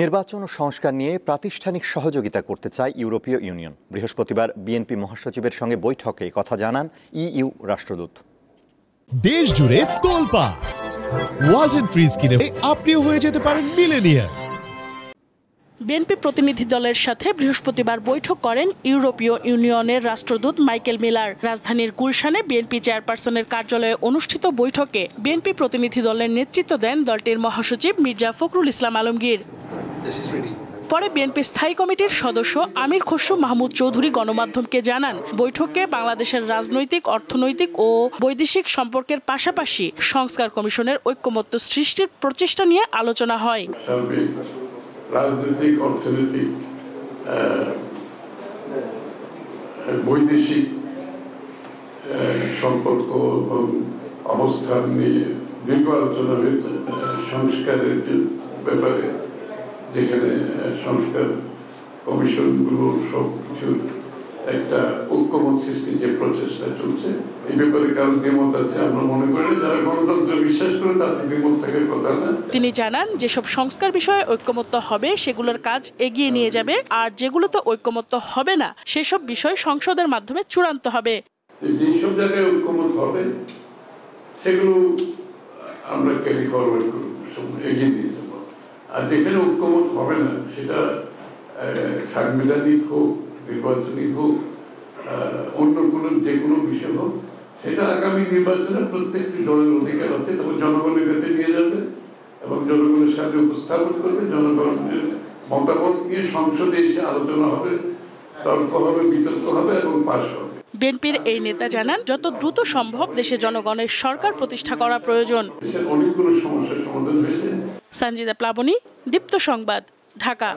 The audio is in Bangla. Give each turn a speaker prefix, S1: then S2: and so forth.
S1: নির্বাচন ও সংস্কার নিয়ে প্রাতিষ্ঠানিক সহযোগিতা করতে চায় ইউরোপীয় ইউনিয়ন। বৃহস্পতিবার বিএনপি মহাসচিবের সঙ্গে বৈঠকে কথা জানান ইইউ রাষ্ট্রদূত।
S2: দেশ জুড়ে তোলপাড় ওয়ালটন ফ্রিজ কিনে আপনিও হয়ে যেতে পারেন মিলেনিয়ার।
S3: বিএনপি প্রতিনিধি দলের সাথে বৃহস্পতিবার বৈঠক করেন ইউরোপীয় ইউনিয়নের রাষ্ট্রদূত মাইকেল মিলার। রাজধানীর গুলশানে বিএনপি চেয়ারপারসনের কার্যালয়ে অনুষ্ঠিত বৈঠকে বিএনপি প্রতিনিধি দলের নেতৃত্ব দেন দলটির মহাসচিব মির্জা ফখরুল ইসলাম আলমগীর। পরে বিএনপি স্থায়ী কমিটির সদস্য আমির খসরু মাহমুদ চৌধুরী গণমাধ্যমকে জানান, বৈঠকে বাংলাদেশের রাজনৈতিক, অর্থনৈতিক ও বৈদেশিক সম্পর্কের পাশাপাশি সংস্কার কমিশনের ঐক্যমত্য সৃষ্টির প্রচেষ্টা নিয়ে আলোচনা হয়।
S4: রাজনৈতিক, অর্থনৈতিক, বৈদেশিক সম্পর্ক এবং অবস্থান নিয়ে দীর্ঘ আলোচনা হয়েছে। সংস্কারের ব্যাপারে যেখানে সংস্কার কমিশনগুলো সবকিছুর একটা ঐক্যমত সৃষ্টির যে প্রচেষ্টা চলছে, এই ব্যাপারে কারো দ্বিমত আছে। আমরা মনে করি যারা গণতন্ত্র বিশ্বাস করে তাদের দ্বিমত থাকার কথা না।
S3: তিনি জানান, যেসব সংস্কার বিষয়ে ঐক্যমত্য হবে সেগুলোর কাজ এগিয়ে নিয়ে যাবে, আর যেগুলোতে ঐক্যমত্য হবে না সেসব বিষয় সংসদের মাধ্যমে চূড়ান্ত হবে।
S4: যেসব জায়গায় ঐক্যমত হবে সেগুলো আমরা ক্যারি ফরওয়ার্ড করব, এগিয়ে নিয়ে যাব। আর যেখানে ঐক্যমত হবে না সেটা সাংবিধানিক হোক, নির্বাচনিক হোক, অন্য কোনো যে কোনো বিষয় হোক, সেটা আগামী নির্বাচনে প্রত্যেকটি দলের অধিকার আছে। তবে জনগণের কাছে নিয়ে যাবে এবং জনগণের সামনে উপস্থাপন করবে। জনগণের মতামত নিয়ে সংসদে এসে আলোচনা হবে, তর্ক হবে, বিতর্ক হবে এবং পাশ হবে।
S3: বিএনপির এই নেতা জানান, যত দ্রুত সম্ভব দেশে জনগণের সরকার প্রতিষ্ঠা করা প্রয়োজন।
S4: অনেকগুলো সমস্যার সমাধান হয়েছে।
S3: সঞ্জিদা প্লাবনী, দীপ্ত সংবাদ, ঢাকা।